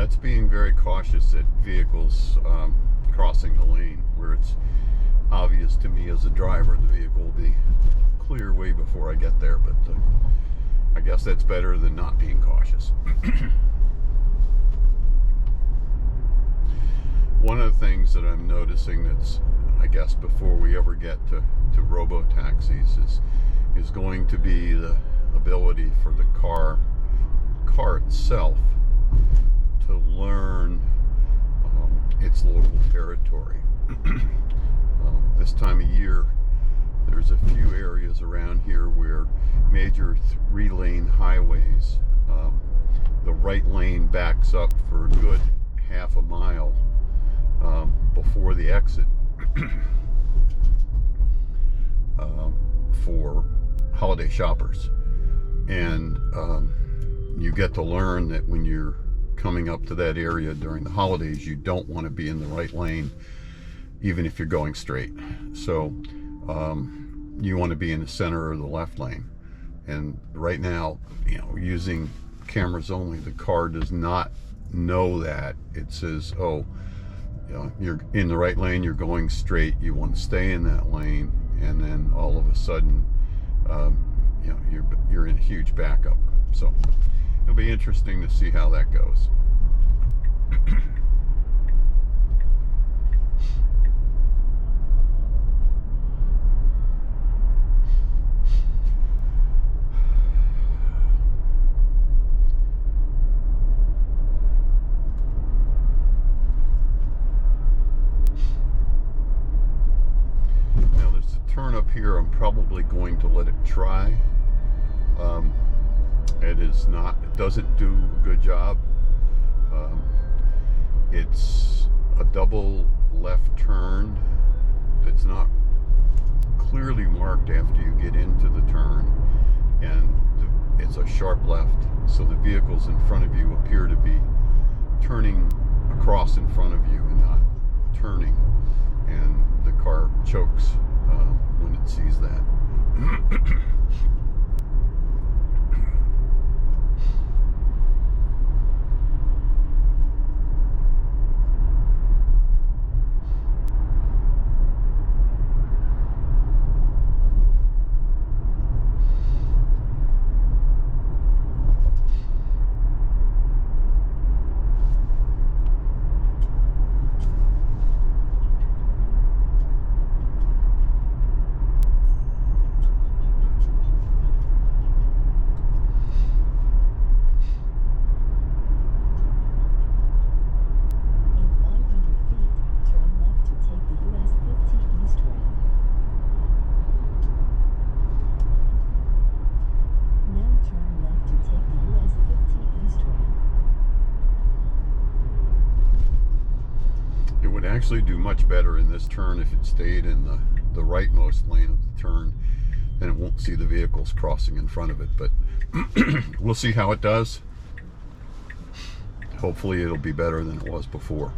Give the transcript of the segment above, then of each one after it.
it's being very cautious at vehicles crossing the lane where it's obvious to me as a driver the vehicle will be clear way before I get there, but I guess that's better than not being cautious. One of the things that I'm noticing that's, I guess, before we ever get to robo-taxis is going to be the ability for the car itself to learn its local territory. This time of year, there's a few areas around here where major 3-lane highways, the right lane backs up for a good half a mile before the exit for holiday shoppers. And you get to learn that when you're coming up to that area during the holidays, you don't want to be in the right lane, even if you're going straight. So you want to be in the center of the left lane. And right now, using cameras only, the car does not know that. It says, oh, you're in the right lane, you're going straight, you want to stay in that lane, and then all of a sudden, you're in a huge backup. So it'll be interesting to see how that goes. Now there's a turn up here I'm probably going to let it try. It doesn't do a good job. It's a double left turn that's not clearly marked after you get into the turn, and it's a sharp left, so the vehicles in front of you appear to be turning across in front of you and not turning, and the car chokes when it sees that. Actually do much better in this turn if it stayed in the rightmost lane of the turn, then it won't see the vehicles crossing in front of it, but we'll see how it does. Hopefully it'll be better than it was before.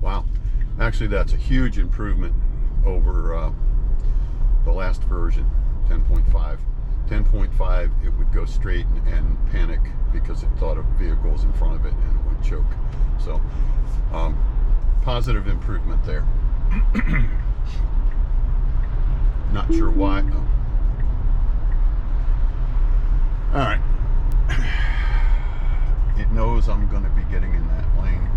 Wow, actually that's a huge improvement over the last version, 10.5. 10.5, it would go straight and panic because it thought a vehicle was in front of it and it would choke. So, positive improvement there. Not sure why. Oh. All right. It knows I'm going to be getting in that lane.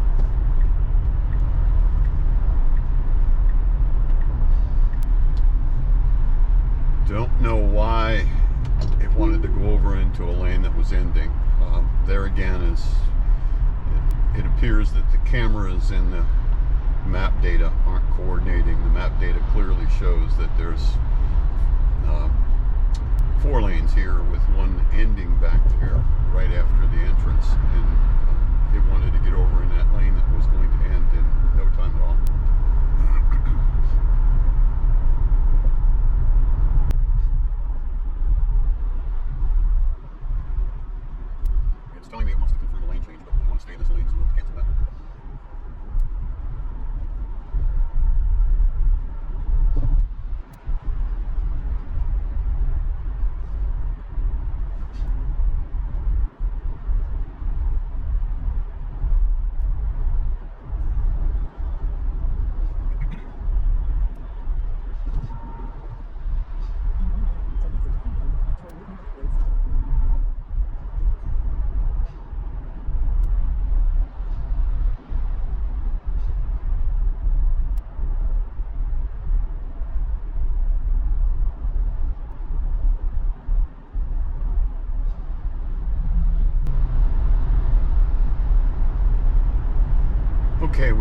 Don't know why it wanted to go over into a lane that was ending. There again it appears that the cameras in the map data aren't coordinating. The map data clearly shows that there's 4 lanes here with one ending back there right after the entrance, and it wanted to get over in that lane that was going to end in no time at all. It's telling me it wants to confirm the lane change, but I want to stay in this lane, so we'll cancel that.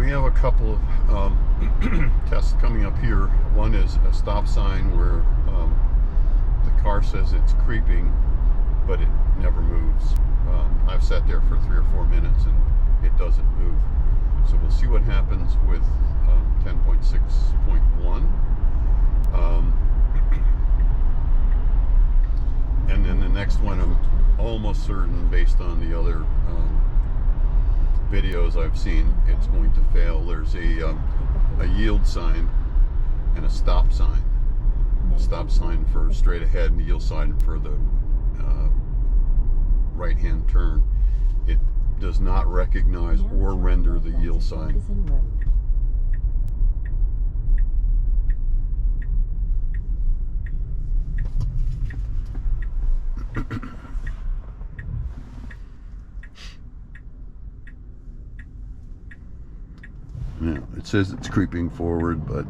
we have a couple of tests coming up here. One is a stop sign where the car says it's creeping, but it never moves. I've sat there for 3 or 4 minutes and it doesn't move. So we'll see what happens with 10.6.1. And then the next one, I'm almost certain, based on the other videos I've seen, it's going to fail. There's a yield sign and a stop sign. Stop sign for straight ahead and the yield sign for the right-hand turn. It does not recognize or render the yield sign. Now, it says it's creeping forward, but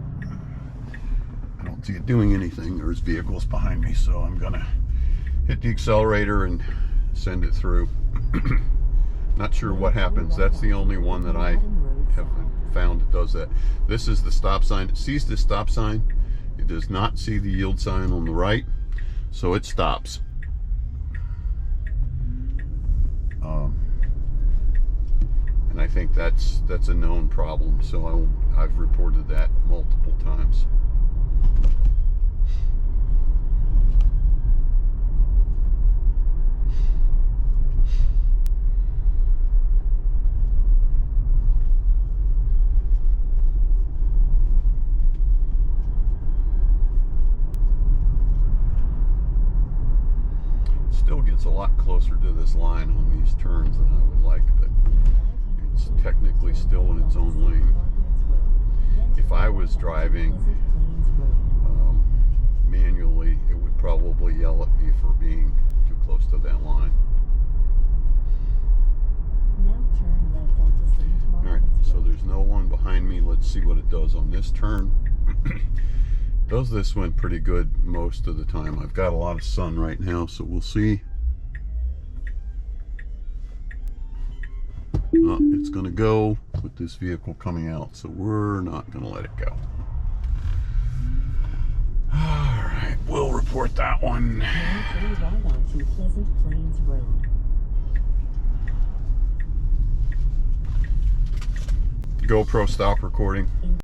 I don't see it doing anything. There's vehicles behind me, so I'm gonna hit the accelerator and send it through. Not sure what happens. That's the only one that I have found that does that. This is the stop sign. It sees the stop sign. It does not see the yield sign on the right, so it stops. And I think that's a known problem, so I've reported that multiple times. Still gets a lot closer to this line on these turns than I would like, but it's technically still in its own lane. If I was driving manually, it would probably yell at me for being too close to that line. Alright, so there's no one behind me. Let's see what it does on this turn. Does this one pretty good most of the time. I've got a lot of sun right now, so we'll see. It's going to go with this vehicle coming out, so we're not going to let it go. Alright, we'll report that one. GoPro stop recording.